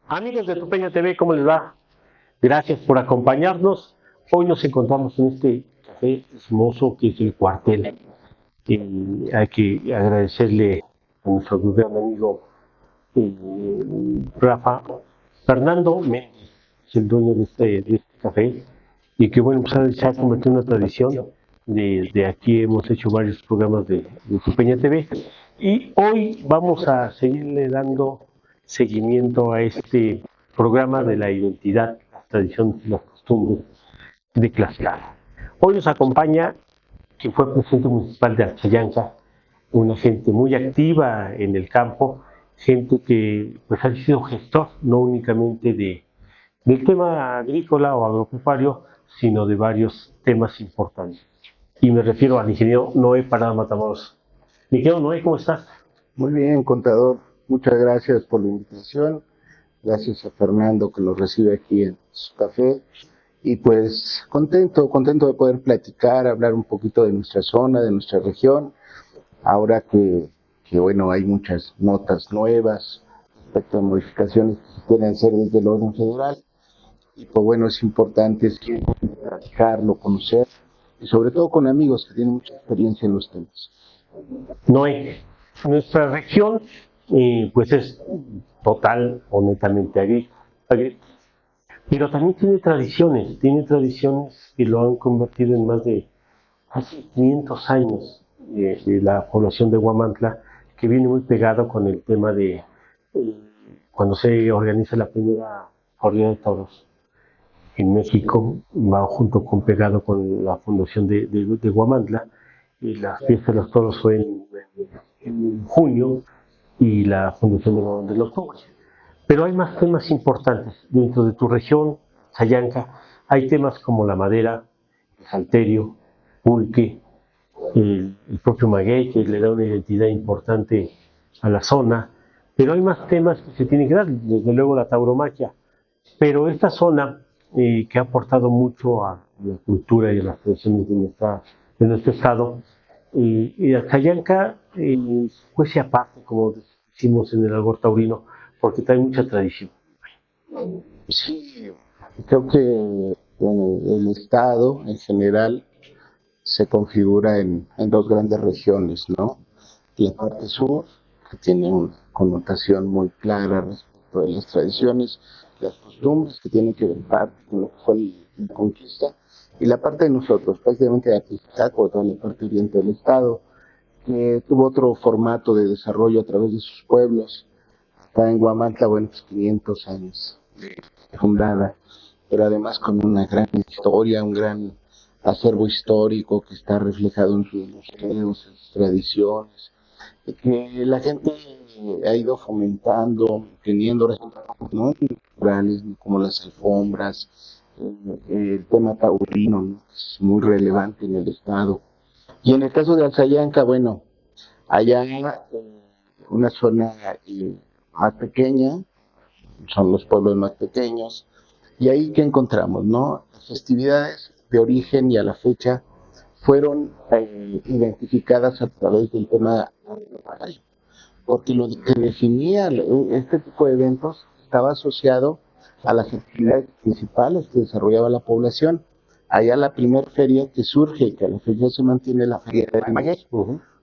Amigos de Tupeña TV, ¿cómo les va? Gracias por acompañarnos. Hoy nos encontramos en este café hermoso que es el Cuartel. Hay que agradecerle a nuestro gran amigo Rafa Fernando Méndez, es el dueño de este café, y que bueno, pues se ha convertido en una tradición. De aquí hemos hecho varios programas de Tupeña TV y hoy vamos a seguirle dando seguimiento a este programa de la identidad, las tradiciones y las costumbres de Tlaxcala. Hoy nos acompaña quien fue presidente municipal de Archayanca, una gente muy activa en el campo, gente que pues ha sido gestor no únicamente del tema agrícola o agropecuario, sino de varios temas importantes. Y me refiero al ingeniero Noé Parada Matamoros. Ingeniero Noé, ¿cómo estás? Muy bien, contador. Muchas gracias por la invitación. Gracias a Fernando que nos recibe aquí en su café. Y pues contento de poder platicar, hablar un poquito de nuestra zona, de nuestra región. Ahora que bueno, hay muchas notas nuevas respecto a modificaciones que se quieren hacer desde el orden federal. Y pues bueno, es importante platicarlo, conocer, y sobre todo con amigos que tienen mucha experiencia en los temas. Noé, nuestra región pues es total o netamente agrícola, pero también tiene tradiciones que lo han convertido en más de hace 500 años de la población de Huamantla, que viene muy pegado con el tema de cuando se organiza la primera corrida de toros en México, va junto con pegado con la fundación de Huamantla, y las fiestas de los toros fue en junio y la fundación de Huamantla en octubre. Pero hay más temas importantes dentro de tu región, Sayanca. Hay temas como la madera, el salterio, pulque, el propio maguey, que le da una identidad importante a la zona. Pero hay más temas que se tienen que dar, desde luego la tauromaquia. Pero esta zona que ha aportado mucho a la cultura y a las tradiciones de nuestro estado, y Sayanca, pues aparte, como decimos en el albor taurino, porque trae mucha tradición. Sí, creo que el estado en general se configura en dos grandes regiones, ¿no? La parte sur, que tiene una connotación muy clara respecto de las tradiciones, las costumbres que tienen que ver parte con lo que fue la conquista, y la parte de nosotros, prácticamente de Apizaco, toda la parte oriente del estado, que tuvo otro formato de desarrollo a través de sus pueblos. Está en Huamantla, bueno, pues 500 años fundada, pero además con una gran historia, un gran acervo histórico que está reflejado en sus museos, en sus tradiciones, y que la gente ha ido fomentando, teniendo resultados, ¿no?, culturales como las alfombras, el tema taurino, ¿no?, es muy relevante en el estado. Y en el caso de Alzayanca, bueno, allá una zona más pequeña, son los pueblos más pequeños, y ahí que encontramos, ¿no? Las festividades de origen y a la fecha fueron identificadas a través del tema agropecuario, porque lo que definía este tipo de eventos estaba asociado a las actividades principales que desarrollaba la población. Allá la primera feria que surge, que a la fecha se mantiene, la feria de Maguey,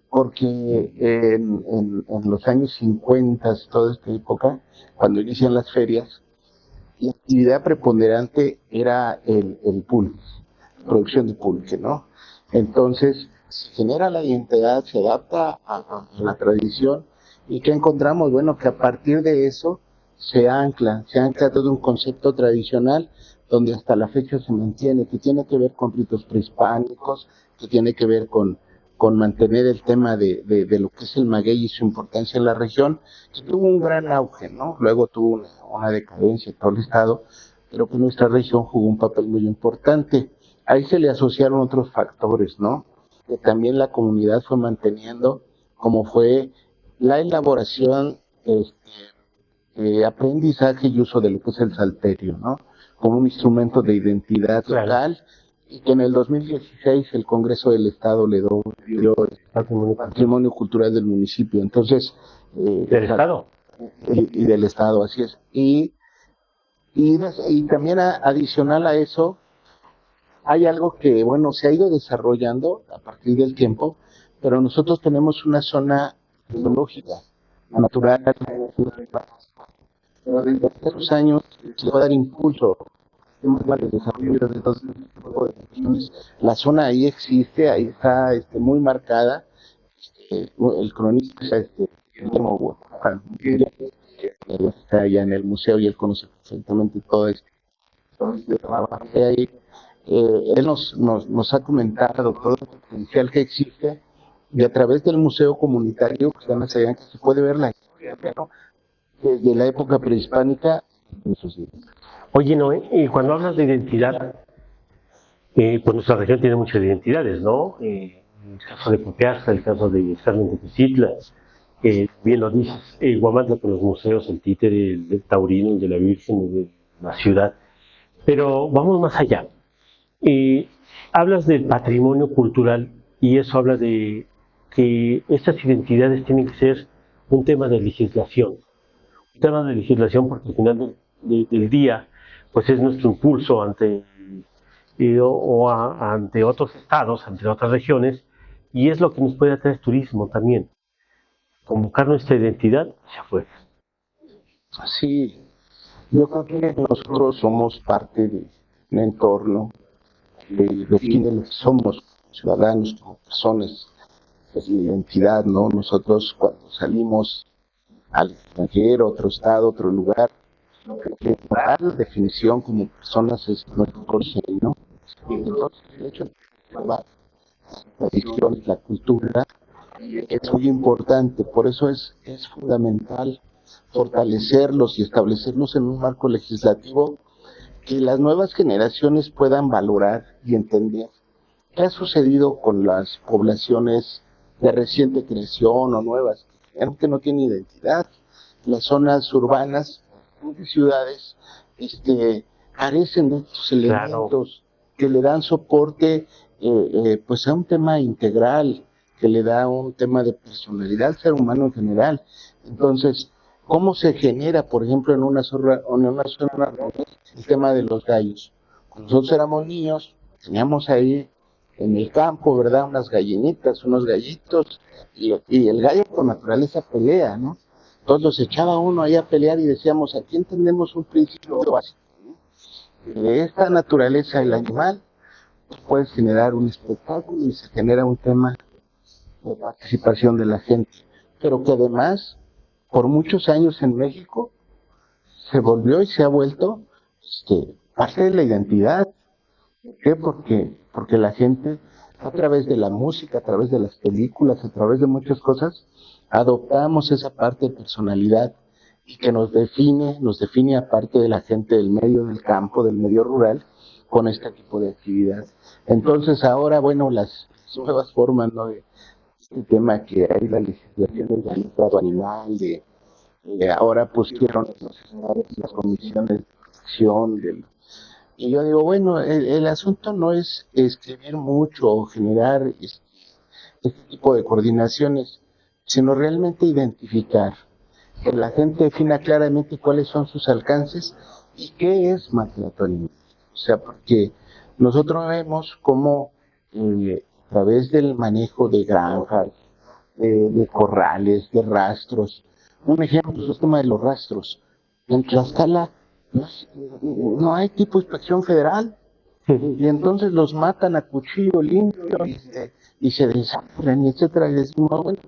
porque en los años 50, toda esta época, cuando inician las ferias, la actividad preponderante era el pulque, la producción de pulque, ¿no? Entonces, se genera la identidad, se adapta a la tradición, y ¿qué encontramos? Bueno, que a partir de eso se ancla todo un concepto tradicional donde hasta la fecha se mantiene, que tiene que ver con ritos prehispánicos, que tiene que ver con mantener el tema de lo que es el maguey y su importancia en la región, que tuvo un gran auge, ¿no? Luego tuvo una decadencia en todo el estado, pero que nuestra región jugó un papel muy importante. ahí se le asociaron otros factores, ¿no? Que también la comunidad fue manteniendo, como fue la elaboración, aprendizaje y uso de lo que es el salterio, ¿no? Como un instrumento de identidad local, y que en el 2016 el Congreso del Estado le dio patrimonio cultural del municipio. Entonces, ¿Del Estado? Y del Estado, así es. Y también adicional a eso, hay algo que, bueno, se ha ido desarrollando a partir del tiempo, pero nosotros tenemos una zona biológica, natural, pero desde hace unos años se va a dar impulso de desarrollo de todo este tipo de regiones. La zona ahí existe, ahí está muy marcada. El cronista, Guillermo, está allá en el museo y él conoce perfectamente todo esto. Ahí, él nos ha comentado todo el potencial que existe, y a través del museo comunitario que están allá, que se puede ver la historia, ¿no? Desde la época prehispánica. Oye, Noé, y cuando hablas de identidad, pues nuestra región tiene muchas identidades, ¿no? El caso de Popeasca, el caso de Carmen de Tezitla, bien lo dices, Huamantla con los museos, el títere, el taurino, el de la Virgen, el de la ciudad. Pero vamos más allá. Hablas del patrimonio cultural y eso habla de que estas identidades tienen que ser un tema de legislación. Un tema de legislación porque al final del día, pues es nuestro impulso ante ante otros estados, ante otras regiones, y es lo que nos puede atraer turismo también, convocar nuestra identidad hacia afuera. Sí, yo creo que nosotros somos parte de un entorno que define lo que somos ciudadanos, como personas, es la identidad, ¿no? Nosotros cuando salimos al extranjero, otro estado, otro lugar, que para la definición como personas es nuestro origen, ¿no? Y entonces el hecho de la tradición, la cultura, es muy importante, por eso es fundamental fortalecerlos y establecerlos en un marco legislativo que las nuevas generaciones puedan valorar y entender qué ha sucedido con las poblaciones de reciente creación o nuevas, que no tienen identidad. Las zonas urbanas de ciudades carecen de estos elementos que le dan soporte pues a un tema integral, que le da un tema de personalidad al ser humano en general. Entonces, ¿cómo se genera, por ejemplo, en una zona el tema de los gallos? Cuando nosotros éramos niños, teníamos ahí en el campo, ¿verdad? Unas gallinitas, unos gallitos, y el gallo por naturaleza pelea, ¿no? Entonces los echaba uno ahí a pelear y decíamos, aquí entendemos un principio básico, ¿no? De esta naturaleza del animal, puedes generar un espectáculo y se genera un tema de participación de la gente, pero que además, por muchos años en México, se volvió y se ha vuelto parte de la identidad. ¿Por qué? Porque la gente, a través de la música, a través de las películas, a través de muchas cosas, adoptamos esa parte de personalidad y que nos define aparte de la gente del medio del campo, del medio rural, con este tipo de actividad. Entonces ahora, bueno, las nuevas formas, ¿no? De este tema que hay, la legislación del maltrato animal, ahora pusieron las comisiones de protección del. Y yo digo, bueno, el asunto no es escribir mucho o generar este tipo de coordinaciones, sino realmente identificar, que la gente defina claramente cuáles son sus alcances y qué es maltrato animal. O sea, porque nosotros vemos cómo a través del manejo de granjas, de corrales, de rastros, un ejemplo es el tema de los rastros. En Tlaxcala no hay tipo de inspección federal, y entonces los matan a cuchillo limpio y se desangran, y etcétera, y decimos, bueno,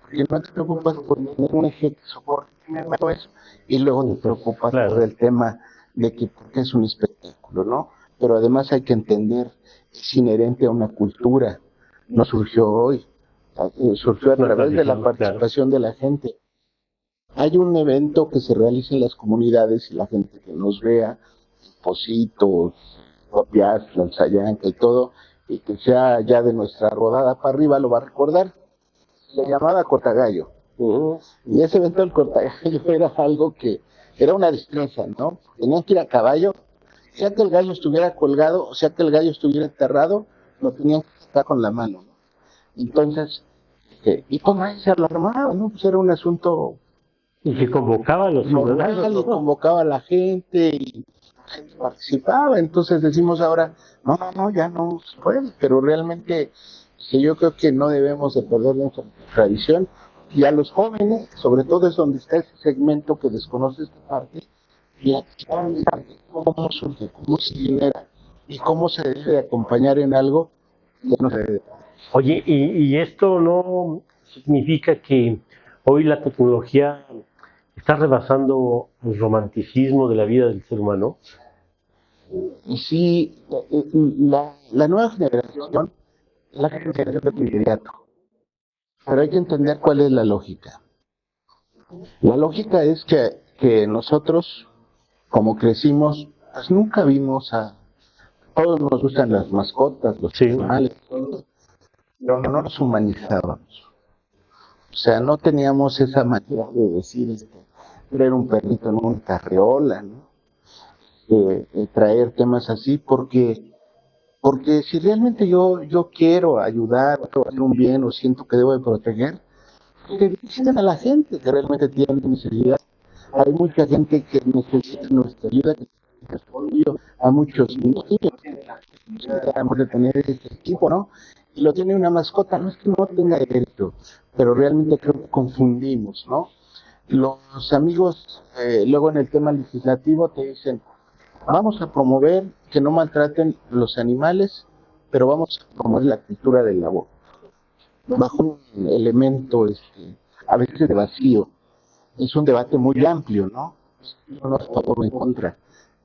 porque no te preocupas por tener un eje de soporte, primero eso, y luego te preocupas por el tema de que porque es un espectáculo, ¿no? Pero además hay que entender que es inherente a una cultura, no surgió hoy, surgió a través de la participación de la gente. Hay un evento que se realiza en las comunidades y la gente que nos vea, Positos, Piazza, el Sayanca y todo, y que sea ya de nuestra rodada para arriba, lo va a recordar. Se llamaba Cortagallo. Y ese evento del Cortagallo era algo que era una destreza, ¿no? Tenían que ir a caballo, sea que el gallo estuviera colgado, o sea que el gallo estuviera enterrado, lo tenían que estar con la mano, ¿no? Entonces, y pues nadie se alarmaba, ¿no? Pues era un asunto Y que convocaba a los ciudadanos, normal, y ¿no? convocaba a la gente y la gente participaba. Entonces decimos ahora, no, ya no se puede, pero realmente que yo creo que no debemos de perder nuestra tradición, y a los jóvenes, sobre todo es donde está ese segmento que desconoce esta parte, y a cómo surge, cómo se genera y cómo se debe acompañar en algo que no se debe. Oye, y esto no significa que hoy la tecnología está rebasando el romanticismo de la vida del ser humano. Y sí, la nueva generación, la generación de inmediato, pero hay que entender cuál es la lógica. La lógica es que nosotros, como crecimos, pues nunca vimos a... Todos nos gustan las mascotas, los Sí. animales, todo, pero no nos humanizábamos. O sea, no teníamos esa manera de decir, traer un perrito en una carriola, ¿no? Traer temas así, porque si realmente yo quiero ayudar, o hacer un bien, o siento que debo de proteger, que visiten a la gente que realmente tiene necesidad. Hay mucha gente que necesita nuestra ayuda, que necesita apoyo, a muchos niños debemos de tener ese equipo, ¿no? Y lo tiene una mascota, no es que no tenga derecho, pero realmente creo que confundimos, ¿no? Los amigos, luego en el tema legislativo te dicen, vamos a promover que no maltraten los animales, pero vamos a promover la cultura del labor, bajo un elemento a veces de vacío. Es un debate muy amplio, ¿no? No es a favor o en contra,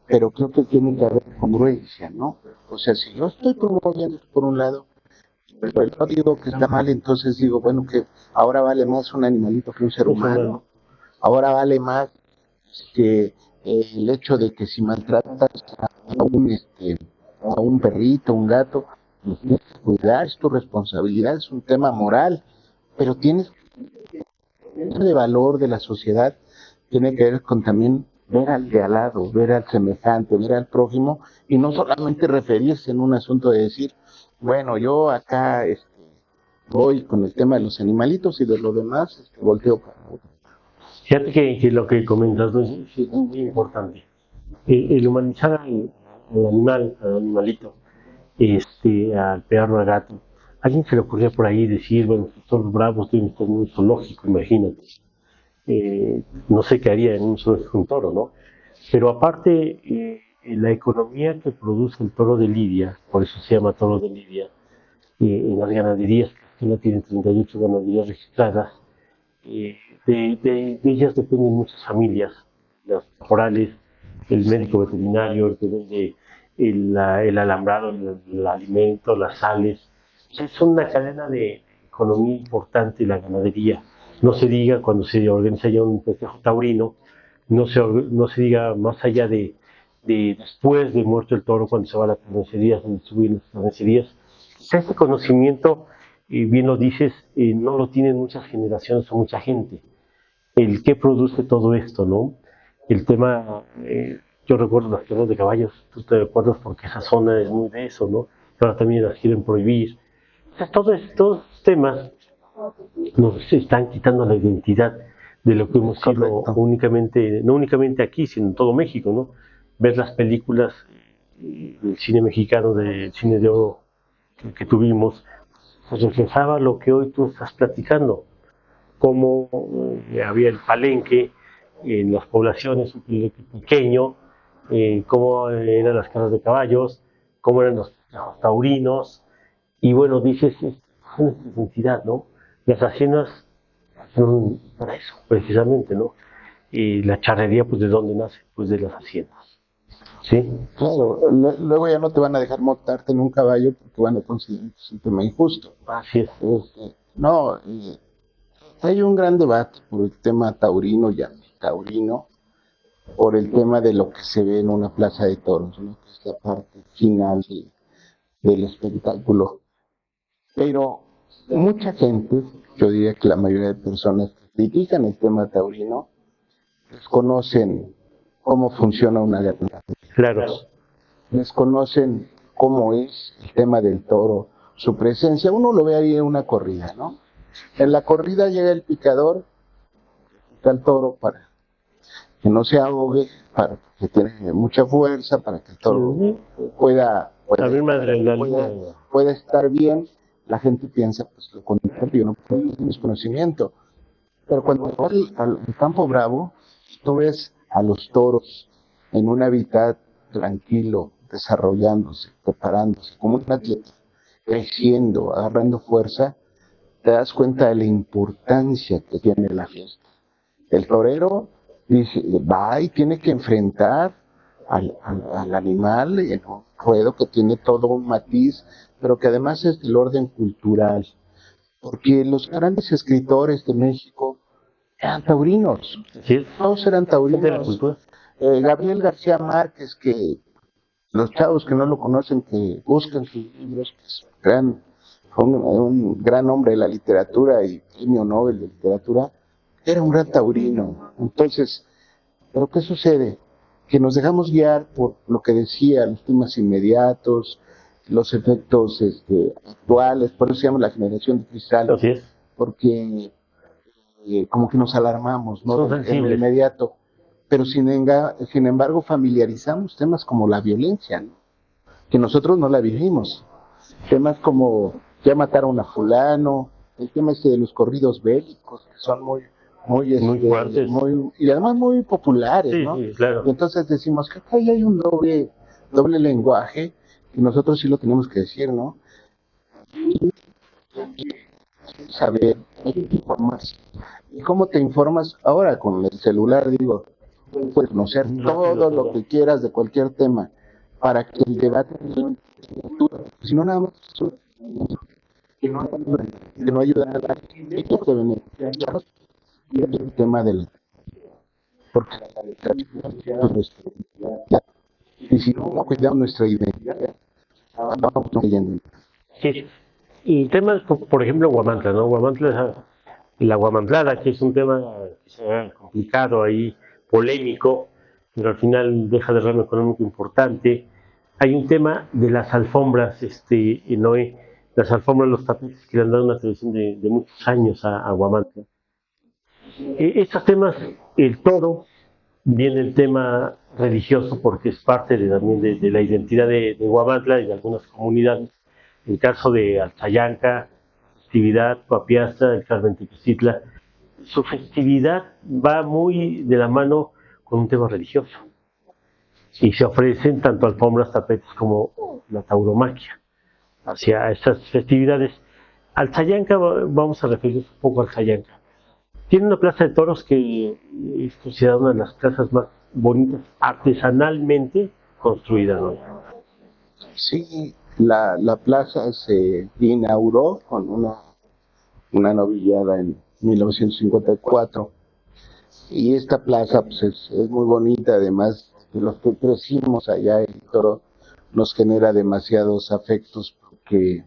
pero creo que tiene que haber congruencia, ¿no? O sea, si yo estoy promoviendo por un lado, pero no digo que está mal, entonces digo, bueno, que ahora vale más un animalito que un ser humano, ahora vale más que el hecho de que si maltratas a un perrito, un gato, pues tienes que cuidar, es tu responsabilidad, es un tema moral, pero tienes de valor de la sociedad, tiene que ver con también ver al de al lado, ver al semejante, ver al prójimo, y no solamente referirse en un asunto de decir, bueno, yo acá voy con el tema de los animalitos y de lo demás volteo para otro. Fíjate que lo que comentas ¿no? Es muy importante. El humanizar al animal, al animalito, al perro, al gato. A alguien se le ocurría por ahí decir, bueno, todos los bravos tienen que estar en un zoológico, imagínate. No sé qué haría en un zoológico un toro, ¿no? Pero aparte, la economía que produce el toro de Lidia, por eso se llama toro de Lidia, en las ganaderías, que tienen 38 ganaderías registradas, eh, de ellas dependen muchas familias, las corales, el médico veterinario, el que vende el alambrado, el alimento, las sales. Es una cadena de economía importante la ganadería. No se diga cuando se organiza ya un festejo taurino, no se diga más allá de después de muerto el toro, cuando se va a las carnicerías, donde suben las carnicerías. Ese conocimiento bien lo dices, no lo tienen muchas generaciones o mucha gente. El qué produce todo esto, ¿no? El tema, yo recuerdo las carreras de caballos, tú te acuerdas porque esa zona es muy de eso, ¿no? Ahora también las quieren prohibir. O sea, todos estos temas nos están quitando la identidad de lo que hemos sido únicamente, no únicamente aquí, sino en todo México, ¿no? Ver las películas del cine mexicano, del cine de oro que tuvimos, pues reflejaba lo que hoy tú estás platicando, cómo había el palenque en las poblaciones, un palenque pequeño, cómo eran las casas de caballos, cómo eran los taurinos, y bueno, dices, es una identidad, ¿no? Las haciendas son para eso, precisamente, ¿no? Y la charrería, pues, ¿de dónde nace? Pues de las haciendas, ¿sí? Claro, luego ya no te van a dejar montarte en un caballo porque van a considerar que es un tema injusto. Así es. No, hay un gran debate por el tema taurino y antitaurino, por el tema de lo que se ve en una plaza de toros, ¿no? Que es la parte final del espectáculo. Pero mucha gente, yo diría que la mayoría de personas que critican el tema taurino, desconocen cómo funciona una ganadería, Claro. desconocen cómo es el tema del toro, su presencia. Uno lo ve ahí en una corrida, ¿no? En la corrida llega el picador, está el toro para que no se ahogue, para que tiene mucha fuerza, para que el toro Abrir más adrenalina. pueda estar bien. La gente piensa, pues lo contrario, no tienes conocimiento. Pero cuando vas al campo bravo, tú ves a los toros en un hábitat tranquilo, desarrollándose, preparándose, como un atleta, creciendo, agarrando fuerza, te das cuenta de la importancia que tiene la fiesta. El torero dice, va y tiene que enfrentar al animal en un ruedo que tiene todo un matiz, pero que además es del orden cultural, porque los grandes escritores de México eran taurinos, Sí, todos eran es de la taurinos. cultura. Gabriel García Márquez, que los chavos que no lo conocen, que busquen sus libros, que es fue un gran hombre de la literatura y premio Nobel de literatura, era un gran taurino. Entonces, ¿pero qué sucede? Que nos dejamos guiar por lo que decía, los temas inmediatos, los efectos actuales, por eso se llama la generación de cristal, Así es. porque como que nos alarmamos, ¿no? Son En lo sensibles. inmediato. Pero sin embargo familiarizamos temas como la violencia, ¿no? Que nosotros no la vivimos. Temas como ya mataron a fulano, el tema de los corridos bélicos, que son Muy fuertes. y además muy populares, Sí, ¿no? sí, claro. Y entonces decimos que ahí hay un doble lenguaje, y nosotros sí lo tenemos que decir, ¿no? Saber, informarse. ¿Y cómo te informas ahora con el celular? Digo, puedes conocer todo lo que quieras de cualquier tema para que el debate, si no nada más que no ayuda a la gente de beneficiarnos y el tema del porque y si no cuidamos nuestra identidad vamos cayendo. Sí. Y temas, por ejemplo, Huamantla, ¿no? Huamantla, la Huamantlada, que es un tema que se ha complicado ahí, polémico, pero al final deja derrame económico importante. Hay un tema de las alfombras, Noé, las alfombras, los tapetes que le han dado una tradición de muchos años a Huamantla. Estos temas, el toro, viene el tema religioso porque es parte también de la identidad de Huamantla y de algunas comunidades. El caso de Alzayanca, festividad, Coapiaza, el Carmenticicitla, su festividad va muy de la mano con un tema religioso. Y se ofrecen tanto alfombras, tapetes como la tauromaquia hacia estas festividades. Alzayanca, vamos a referirnos un poco a Alzayanca. Tiene una plaza de toros que es considerada una de las plazas más bonitas artesanalmente construida, ¿no? Sí, la plaza se inauguró con una novillada en 1954 y esta plaza pues es muy bonita, además de los que crecimos allá el toro nos genera demasiados afectos porque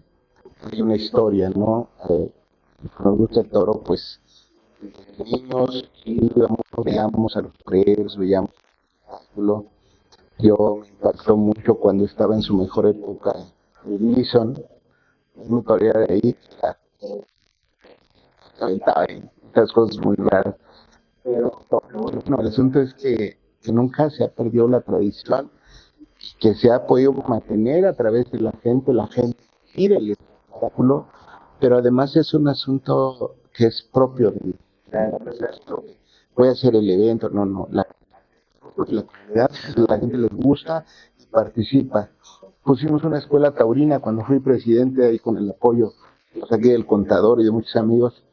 hay una historia, ¿no? Nos gusta el toro, pues desde niños veíamos a los toreros, veíamos el espectáculo. Yo me impactó mucho cuando estaba en su mejor época el Bison, me toreaba de ahí, aventaba estas cosas muy raras. Pero no, el asunto es que nunca se ha perdido la tradición, que se ha podido mantener a través de la gente gira el espectáculo, pero además es un asunto que es propio de voy a hacer el evento, no, la comunidad, la gente les gusta y participa. Pusimos una escuela taurina cuando fui presidente ahí con el apoyo aquí del contador y de muchos amigos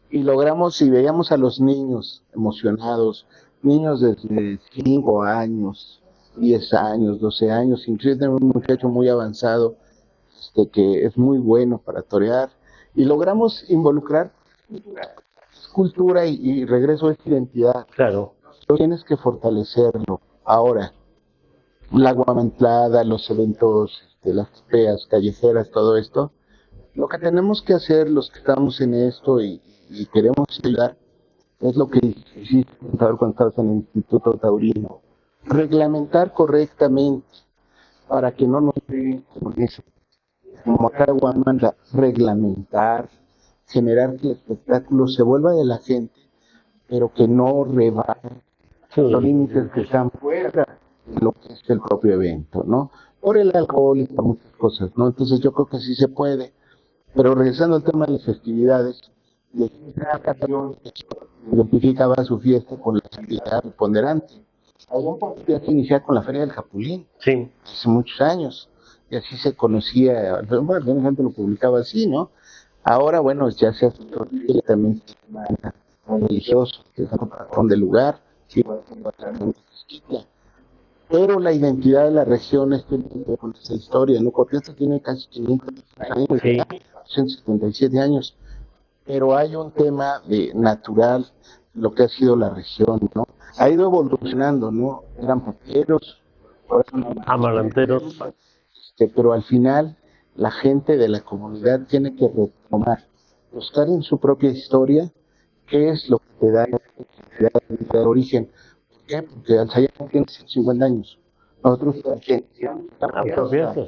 y logramos y veíamos a los niños emocionados, niños desde 5 años, 10 años, 12 años, inclusive tengo un muchacho muy avanzado que es muy bueno para torear y logramos involucrar cultura y regreso a esta identidad. Claro. tienes que fortalecerlo. Ahora, la guamantlada, los eventos, las peas callejeras, todo esto, lo que tenemos que hacer los que estamos en esto y queremos ayudar, es lo que hiciste cuando estabas en el Instituto Taurino, reglamentar correctamente para que no nos peguen con eso. Como acá manda, reglamentar, generar que el espectáculo se vuelva de la gente, pero que no rebaje los límites que están fuera de lo que es el propio evento, ¿no? Por el alcohol y por muchas cosas, ¿no? Entonces yo creo que sí se puede. Pero regresando al tema de las festividades, cada canción identificaba su fiesta con la actividad preponderante. Algún partido se iniciaba con la Feria del Japulín, Sí. hace muchos años, y así se conocía, bueno, alguna gente lo publicaba así, ¿no? Ahora, bueno, ya se hace también religioso, que es un patrón del lugar, sí, pero la identidad de la región es con esa historia, ¿no? Corrientes tiene casi 500 años, Sí. 177 años, pero hay un tema de natural, lo que ha sido la región, ¿no? Ha ido evolucionando, ¿no? Eran paqueros, Amaranteros. pero al final la gente de la comunidad tiene que retomar, buscar en su propia historia qué es lo que te da el origen. ¿Por qué? Porque Alzayán tiene 150 años. Nosotros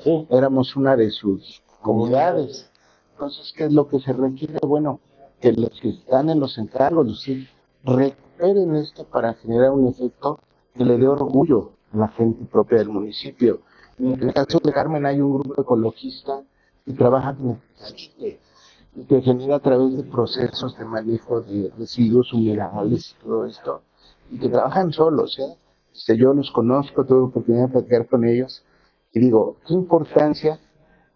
Sí. éramos una de sus comunidades. Entonces, ¿qué es lo que se requiere? Bueno, que los que están en los encargos, los que recuperen esto para generar un efecto que le dé orgullo a la gente propia del municipio. En el caso de Carmen hay un grupo ecologista que trabaja con el y que genera a través de procesos de manejo de residuos minerales y todo esto, y que trabajan solos, ¿eh? Yo los conozco, tuve oportunidad de platicar con ellos, y digo, qué importancia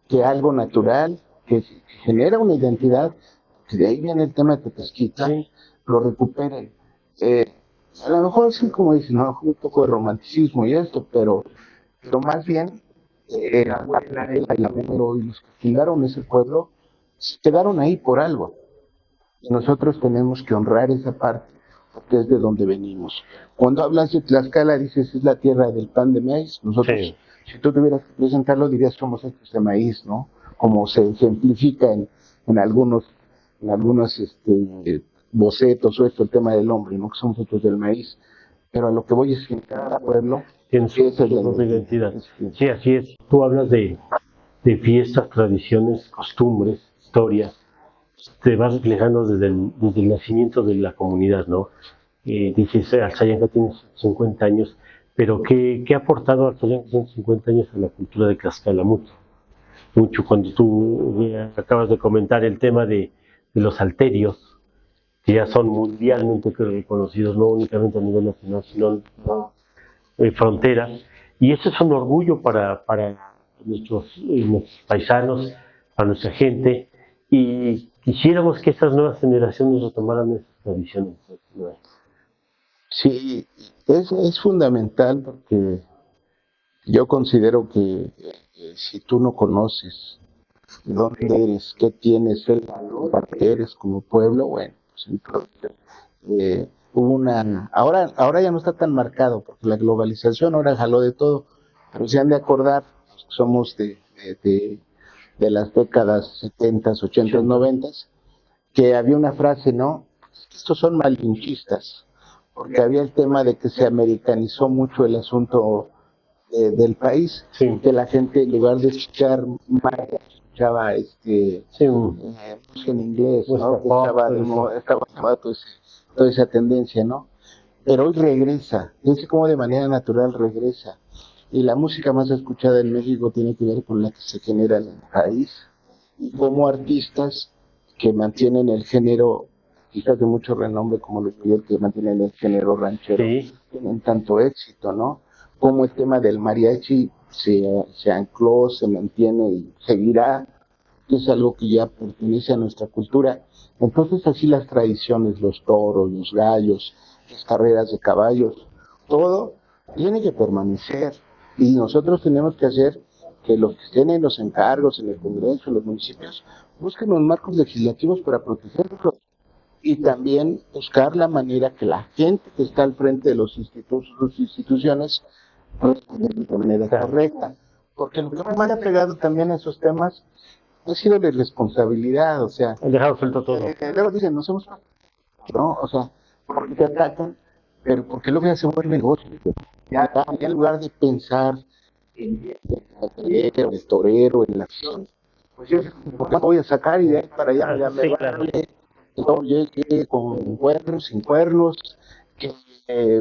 que algo natural, que genera una identidad, que de ahí viene el tema de Tepezquita, Sí. lo recuperen. A lo mejor sí, como dicen, ¿no? Un poco de romanticismo y esto, pero más bien, la y los que fundaron ese pueblo, quedaron ahí por algo. Y nosotros tenemos que honrar esa parte, porque es de donde venimos. Cuando hablas de Tlaxcala, dices, es la tierra del pan de maíz. Nosotros, Sí. si tú tuvieras que presentarlo, dirías, somos hechos de maíz, ¿no? Como se ejemplifica en algunos bocetos o esto, el tema del hombre, ¿no? Que somos hechos del maíz. Pero a lo que voy es que en cada pueblo Tiene su esa es la propia identidad. identidad. Sí, así es. Tú hablas de fiestas, tradiciones, costumbres, historia. Te vas reflejando desde el nacimiento de la comunidad, ¿no? Dices, Alzayanca tiene 50 años, pero ¿qué ha aportado Alzayanca 150 años a la cultura de Tlaxcala? Mucho, mucho. Cuando tú acabas de comentar el tema de los alterios, que ya son mundialmente reconocidos, no únicamente a nivel nacional, sino frontera, y eso es un orgullo para nuestros paisanos, para nuestra gente, y quisiéramos que estas nuevas generaciones retomaran esas tradiciones. Sí, es fundamental porque yo considero que si tú no conoces dónde eres, qué tienes, el valor que eres como pueblo, bueno, pues entonces hubo ahora ya no está tan marcado porque la globalización ahora jaló de todo, pero se han de acordar, somos de las décadas 70, 80, 90, que había una frase, ¿no? Estos son malinchistas, porque había el tema de que se americanizó mucho el asunto del país, Sí. que la gente en lugar de escuchar maya, escuchaba Sí, música en inglés, ¿no? Que pues, estaba toda esa tendencia, ¿no? Pero hoy regresa, fíjense cómo de manera natural regresa. Y la música más escuchada en México tiene que ver con la que se genera en el país, y como artistas que mantienen el género, quizás de mucho renombre como Luis Miguel, que mantienen el género ranchero, sí, tienen tanto éxito, ¿no? Como el tema del mariachi se ancló, se mantiene y seguirá, que es algo que ya pertenece a nuestra cultura. Entonces así las tradiciones, los toros, los gallos, las carreras de caballos, todo tiene que permanecer. Y nosotros tenemos que hacer que los que estén en los encargos, en el Congreso, en los municipios, busquen los marcos legislativos para protegerlos y también buscar la manera que la gente que está al frente de los instituciones de manera correcta. Porque lo que más ha pegado también a esos temas ha sido la irresponsabilidad, o sea, Han dejado suelto todo. luego dicen, no somos, ¿no? O sea, porque te atacan, pero porque luego ya se vuelve negocio. Ya en lugar de pensar en el torero, en la acción, pues yo voy a sacar y de ahí para allá, ya me vale, no llegue con cuernos, sin cuernos, que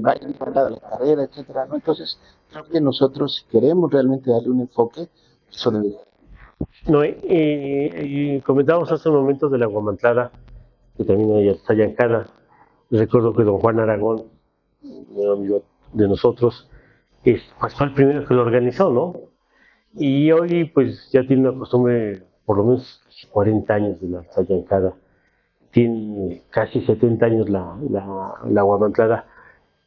vaya para la carrera, etcétera, ¿no? Entonces, creo que nosotros, si queremos realmente darle un enfoque, eso debe. No, y comentábamos hace un momento de la Guamantlada, que también hay está allá en Cana. Recuerdo que don Juan Aragón, un amigo de nosotros, pues fue el primero que lo organizó, ¿no? Y hoy pues ya tiene una costumbre, por lo menos 40 años de la Sayancada. Tiene casi 70 años la Guamantlada.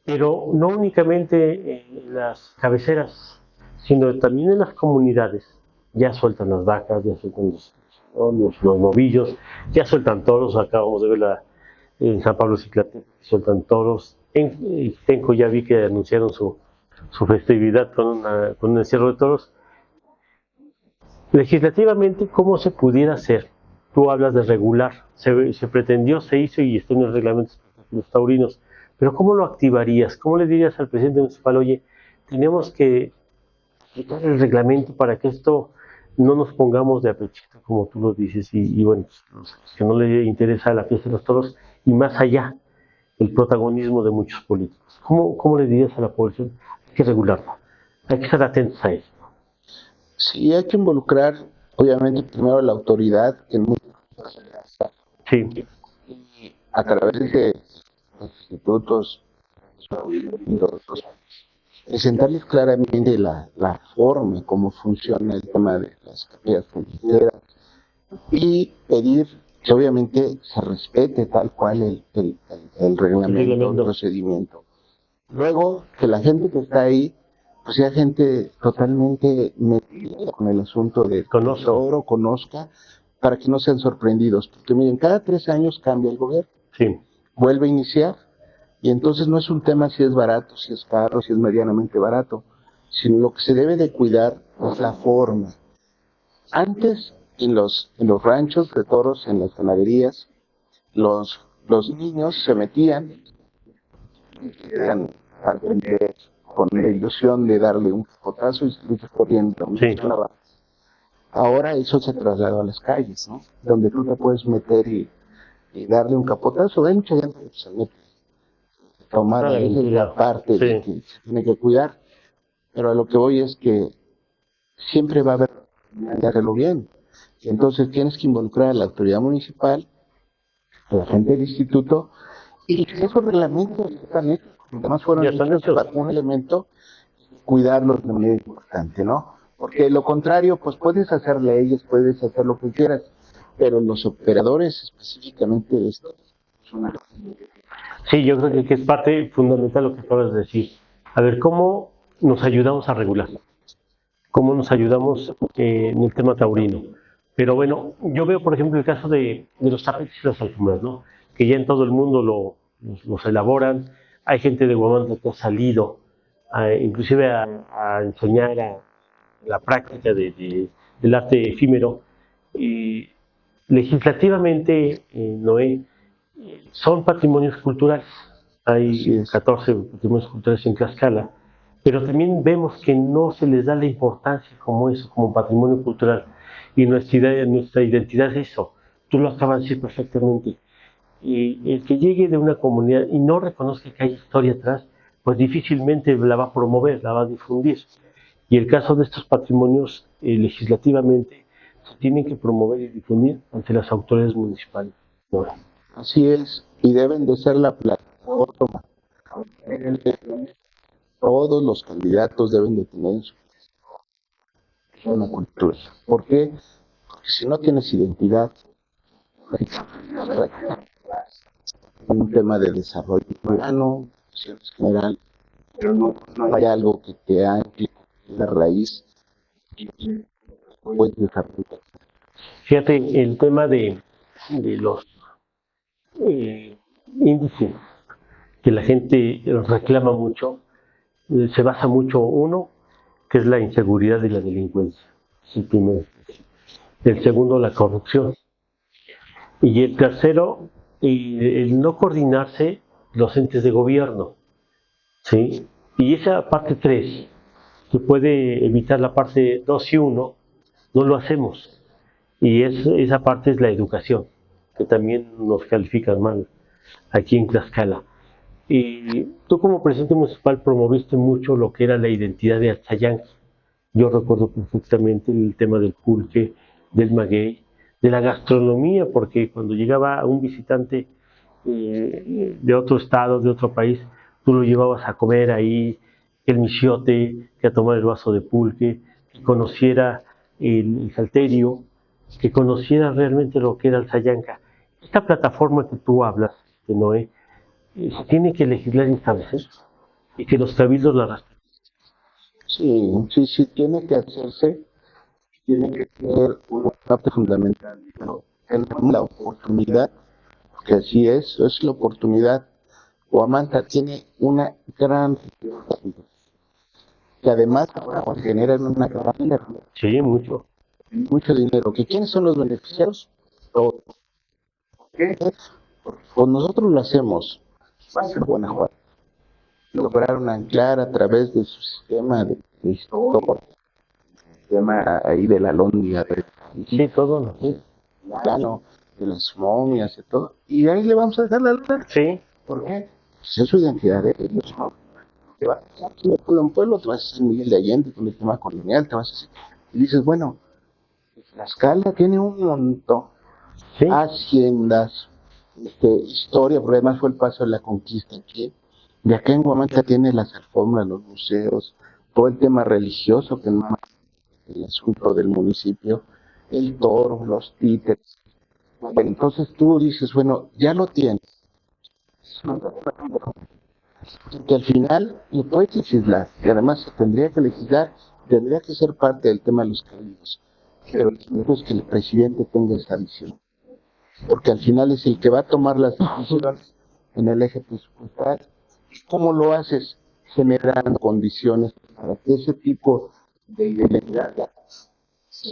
Pero no únicamente en las cabeceras, sino también en las comunidades. Ya sueltan las vacas, ya sueltan los novillos, ya sueltan toros. Acabamos de ver en San Pablo Ciclate, sueltan toros. En Tenco ya vi que anunciaron su festividad con un encierro de toros. Legislativamente, ¿cómo se pudiera hacer? Tú hablas de regular, se pretendió, se hizo y está en los reglamentos de los taurinos, pero ¿cómo lo activarías? ¿Cómo le dirías al presidente municipal, oye, tenemos que quitar el reglamento para que esto no nos pongamos de apechito, como tú lo dices, y bueno, pues, que no le interesa la fiesta de los toros y más allá el protagonismo de muchos políticos? ¿Cómo le dirías a la población? Hay que regularlo, hay que estar atentos a eso. Sí, hay que involucrar, obviamente, primero la autoridad, que en muchos casos Sí, y a través de los institutos, presentarles claramente la forma, cómo funciona el tema de las capillas fronteras y pedir que obviamente se respete tal cual el reglamento, el procedimiento. Luego, que la gente que está ahí, pues sea gente totalmente metida con el asunto de oro, conozca, para que no sean sorprendidos. Porque miren, cada 3 años cambia el gobierno, sí. vuelve a iniciar, y entonces no es un tema si es barato, si es caro, si es medianamente barato, sino lo que se debe de cuidar es la forma. Antes, en los ranchos de toros, en las ganaderías, los niños se metían, eran aprender con la ilusión de darle un potazo y salir corriendo. Sí. Ahora eso se trasladó a las calles, ¿no? Donde tú te puedes meter y darle un capotazo. Hay mucha gente que se mete. Tomar a veces la parte de que se tiene que cuidar. Pero a lo que voy es que siempre va a haber que hacerlo bien. Y entonces tienes que involucrar a la autoridad municipal, a la gente del instituto, y que esos reglamentos están hechos, además fueron hechos para un elemento, cuidarlos de manera importante, ¿no? Porque de lo contrario, pues puedes hacer leyes, puedes hacer lo que quieras, pero los operadores específicamente de esto son una... Sí, yo creo que es parte fundamental lo que acabas de decir. A ver, ¿cómo nos ayudamos a regular? ¿Cómo nos ayudamos en el tema taurino? Pero bueno, yo veo, por ejemplo, el caso de los tapetes y las alfombras, ¿no? Que ya en todo el mundo los elaboran. Hay gente de Guamantla que ha salido, inclusive a enseñar la práctica del arte efímero. Y legislativamente, Noé, son patrimonios culturales. Hay 14 patrimonios culturales en Tlaxcala, pero también vemos que no se les da la importancia como eso, como patrimonio cultural. Y nuestra identidad es eso. Tú lo acabas de decir perfectamente. Y el que llegue de una comunidad y no reconozca que hay historia atrás, pues difícilmente la va a promover, la va a difundir. Y el caso de estos patrimonios, legislativamente, se tienen que promover y difundir ante las autoridades municipales. ¿No? Así es, y deben de ser la plataforma. Todos los candidatos deben de tener una cultura. ¿Por qué? Porque si no tienes identidad, un tema de desarrollo urbano, general, pero no hay algo que te ancle la raíz y puedes desarrollar. Fíjate, el tema de los índice que la gente reclama mucho se basa mucho, uno, que es la inseguridad y la delincuencia, el primero. El segundo, la corrupción. Y el tercero, el no coordinarse los entes de gobierno, ¿sí? Y esa parte 3 que puede evitar la parte 2 y uno, no lo hacemos. Y esa parte es la educación, que también nos califican mal aquí en Tlaxcala. Y tú como presidente municipal promoviste mucho lo que era la identidad de Atzayanqui. Yo recuerdo perfectamente el tema del pulque, del maguey, de la gastronomía, porque cuando llegaba un visitante de otro estado, de otro país, tú lo llevabas a comer ahí, el michiote, que a tomar el vaso de pulque, que conociera el salterio, que conociera realmente lo que era el Sayanca. Esta plataforma que tú hablas, Noé, se tiene que legislar y establecer, y que los cabildos la respeten. Sí, sí, sí, tiene que hacerse, tiene que ser una parte fundamental, pero tenemos la oportunidad, que así es la oportunidad. Huamantla tiene una gran, que además ahora generan una gran dinero, Sí, mucho. mucho dinero. ¿Que quiénes son los beneficiados? Todos. ¿Qué? Pues nosotros lo hacemos. Va a ser Guanajuato. Lograron anclar a través de su sistema de historia, sistema ahí de la Lóndiga, Sí, todo, ¿no? sí, plano, de las momias y todo. Y ahí le vamos a dejar la luna. Sí, ¿Por qué? Pues es su identidad de ellos, ¿no? Te vas de pueblo en pueblo, te vas a San Miguel de Allende con el tema colonial, te vas a hacer. Y dices, bueno, Tlaxcala tiene un montón, sí, haciendas, historia, porque además fue el paso de la conquista aquí. De acá en Huamantla tiene las alfombras, los museos, todo el tema religioso que no es el asunto del municipio, el toro, los títeres. Entonces tú dices, bueno, ya lo tienes. Que al final lo puedes legislar, y además se tendría que legislar, tendría que ser parte del tema de los cabildos. Pero lo es que el presidente tenga esa visión, porque al final es el que va a tomar las decisiones en el eje presupuestal. ¿Cómo lo haces? Generando condiciones para que ese tipo de identidad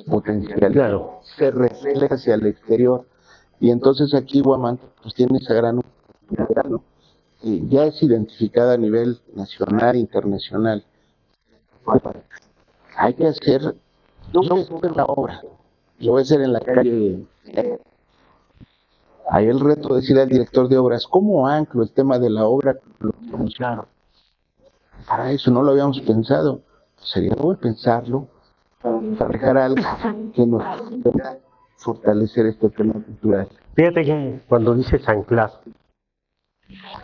potencial claro. se refleje hacia el exterior. Y entonces aquí Huamantla pues tiene esa gran oportunidad, ¿no? Ya es identificada a nivel nacional e internacional. Hay que hacer, yo voy a hacer la obra, yo voy a hacer en la calle. Hay el reto de decirle al director de obras, ¿cómo anclo el tema de la obra? Claro. Para eso no lo habíamos pensado. Sería bueno pensarlo, para dejar algo que nos pueda fortalecer este tema cultural. Fíjate que cuando dices anclar,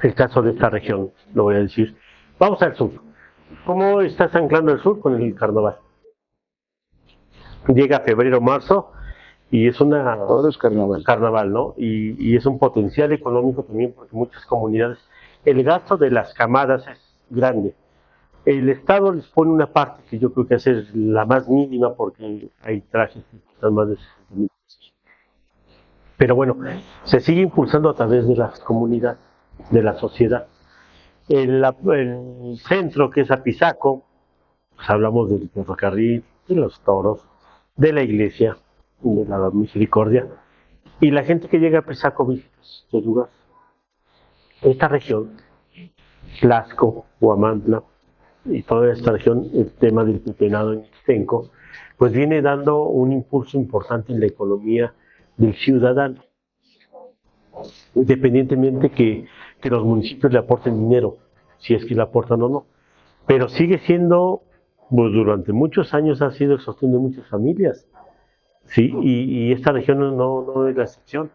el caso de esta región, lo voy a decir, vamos al sur. ¿Cómo estás anclando el sur con el carnaval? Llega febrero, marzo y es una Todo es carnaval. carnaval, ¿no? Y es un potencial económico también porque muchas comunidades, el gasto de las camadas es grande. El Estado les pone una parte que yo creo que es la más mínima porque hay trajes que cuestan más de 60,000 pesos. Pero bueno, se sigue impulsando a través de las comunidades, de la sociedad. El centro, que es Apizaco, pues hablamos del ferrocarril, de los toros, de la iglesia, de la misericordia, y la gente que llega a Apizaco visita estos lugares. Esta región, Tlaxco, Huamantla, y toda esta región, el tema del pepenado en Ixtenco, pues viene dando un impulso importante en la economía del ciudadano, independientemente que los municipios le aporten dinero, si es que le aportan o no. Pero sigue siendo, pues durante muchos años ha sido el sostén de muchas familias, ¿sí? Y esta región no es la excepción.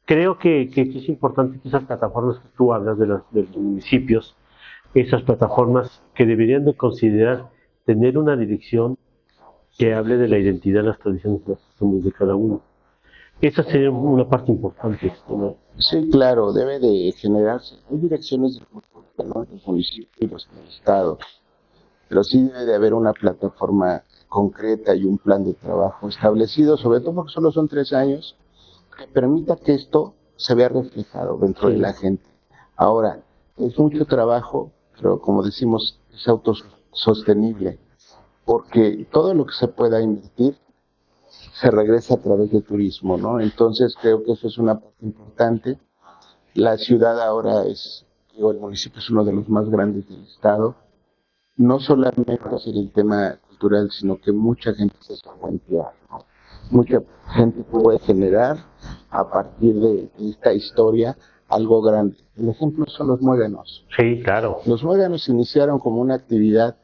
Creo que es importante que esas plataformas que tú hablas de los municipios, esas plataformas que deberían de considerar tener una dirección que hable de la identidad, las tradiciones y las costumbres de cada uno. Esa sería una parte importante, ¿no? Sí, claro, debe de generarse. Hay direcciones de cultura, ¿no? En los municipios, en el estado, pero sí debe de haber una plataforma concreta y un plan de trabajo establecido, sobre todo porque solo son 3 años, que permita que esto se vea reflejado dentro de la gente. Ahora, es mucho trabajo, pero como decimos, es autosostenible, porque todo lo que se pueda invertir se regresa a través del turismo, ¿no? Entonces creo que eso es una parte importante. La ciudad ahora digo, el municipio es uno de los más grandes del estado. No solamente por el tema cultural, sino que mucha gente se puede emplear, ¿no? Mucha gente puede generar a partir de esta historia algo grande. El ejemplo son los muéganos. Sí, claro. Los muéganos iniciaron como una actividad,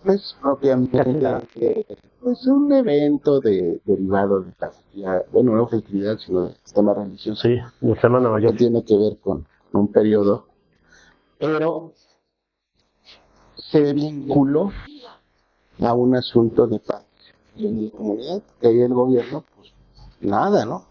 pues propiamente, pues un evento derivado de la festividad, bueno, no festividad, sino del sistema religioso. Sí, la Semana Mayor. Que tiene que ver con un periodo, pero se vinculó a un asunto de paz en la comunidad, que ahí el gobierno, pues nada, ¿no?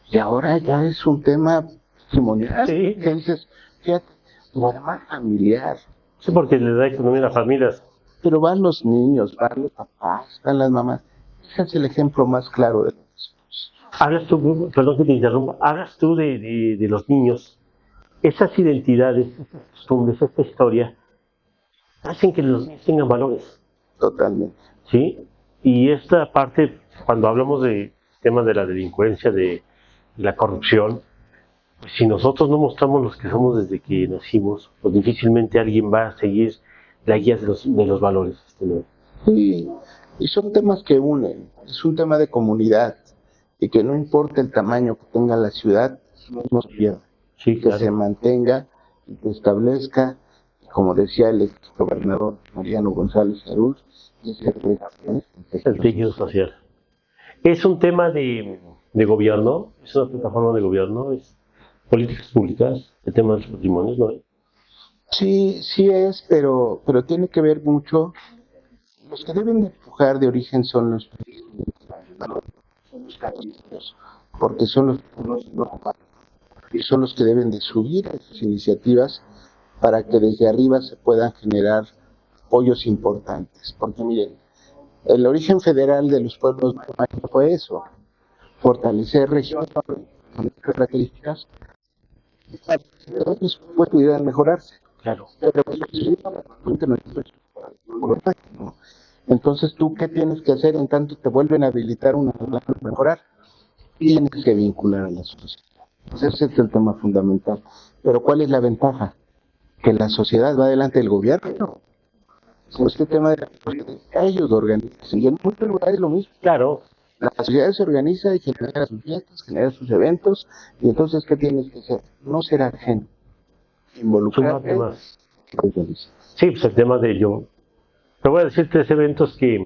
Y ahora ya es un tema testimonial, Sí. que dices, fíjate, normal familiar. Sí, porque le da economía a las familias. Pero van los niños, van los papás, van las mamás. Ese es el ejemplo más claro de eso. Hablas tú, perdón que te interrumpa, hablas tú de los niños. Esas identidades, esas costumbres, esta historia, hacen que los niños tengan valores. Totalmente. ¿Sí? Y esta parte, cuando hablamos de temas de la delincuencia, de la corrupción, pues si nosotros no mostramos los que somos desde que nacimos, pues difícilmente alguien va a seguir la guía de los valores. Sí, y son temas que unen, es un tema de comunidad, y que no importa el tamaño que tenga la ciudad, no se pierda, Sí, que claro. se mantenga y que establezca, como decía el ex gobernador Mariano González Arús, El tejido social. Es un tema de gobierno, es una plataforma de gobierno, es políticas públicas, el tema de los patrimonios, ¿no? Sí, sí es, pero tiene que ver mucho. Los que deben de empujar de origen son los católicos, porque son y son los que deben de subir a esas iniciativas para que desde arriba se puedan generar apoyos importantes. Porque miren, el origen federal de los pueblos mayas fue eso, fortalecer regiones con características para que otros pudieran mejorarse. Claro. Pero no. Entonces, ¿tú qué tienes que hacer en tanto te vuelven a habilitar una para mejorar? Tienes que vincular a la sociedad. Ese es el tema fundamental. Pero ¿cuál es la ventaja? Que la sociedad va delante del gobierno. Con este tema de ellos lo organizan. Y en muchos lugares lo mismo. Claro. La sociedad se organiza y genera sus fiestas, genera sus eventos. Y entonces, ¿qué tienes que hacer? No ser ajeno. Involucrarte. Sí, pues el tema de yo. Te voy a decir tres eventos que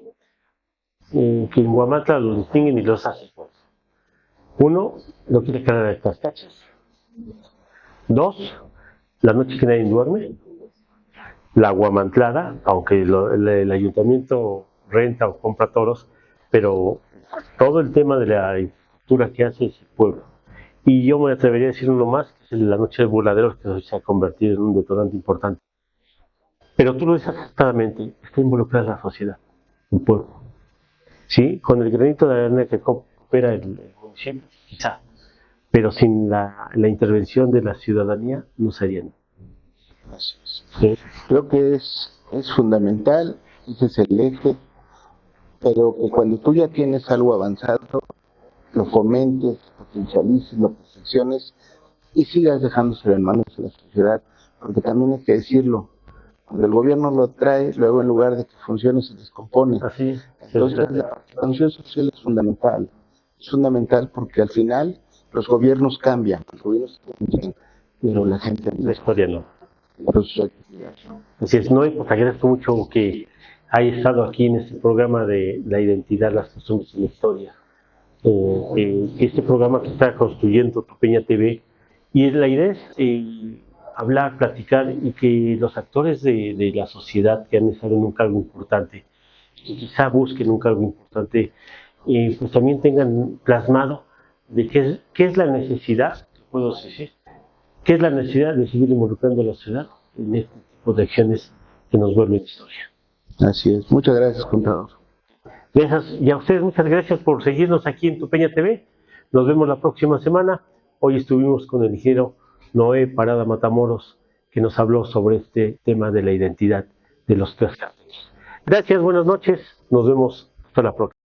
en Huamantla los distinguen y los hacen. Uno, lo quiere cargar de estas cachas. Dos, la noche que nadie duerme. La guamantlada, aunque el ayuntamiento renta o compra toros, pero todo el tema de la infraestructura que hace es el pueblo. Y yo me atrevería a decir uno más, que es la noche de burladeros, que hoy se ha convertido en un detonante importante. Pero tú lo dices acertadamente, está involucrada la sociedad, el pueblo. ¿Sí? Con el granito de arena que coopera el municipio, quizá, pero sin la intervención de la ciudadanía no sería nada. Sí. Creo que es fundamental, ese es el eje, pero que cuando tú ya tienes algo avanzado, lo fomentes, potencialices, lo perfecciones y sigas dejándoselo en manos de la sociedad, porque también hay que decirlo, cuando el gobierno lo trae, luego en lugar de que funcione se descompone. Así es. Entonces la participación social es fundamental porque al final los gobiernos cambian, los gobiernos cambian, pero la gente la historia no. Entonces, así es, no, y pues agradezco mucho que haya estado aquí en este programa de la identidad, las costumbres y la historia. Este programa que está construyendo Tu Peña TV, y la idea es hablar, platicar y que los actores de la sociedad que han estado en un cargo importante, que quizá busquen un cargo importante, pues también tengan plasmado de qué es la necesidad, puedo decir, qué es la necesidad de seguir involucrando a la sociedad en este tipo de acciones que nos vuelven historia. Así es. Muchas gracias, contador. Y a ustedes muchas gracias por seguirnos aquí en Tu Peña TV. Nos vemos la próxima semana. Hoy estuvimos con el ingeniero Noé Parada Matamoros, que nos habló sobre este tema de la identidad de los tres cárteles. Gracias, buenas noches, nos vemos hasta la próxima.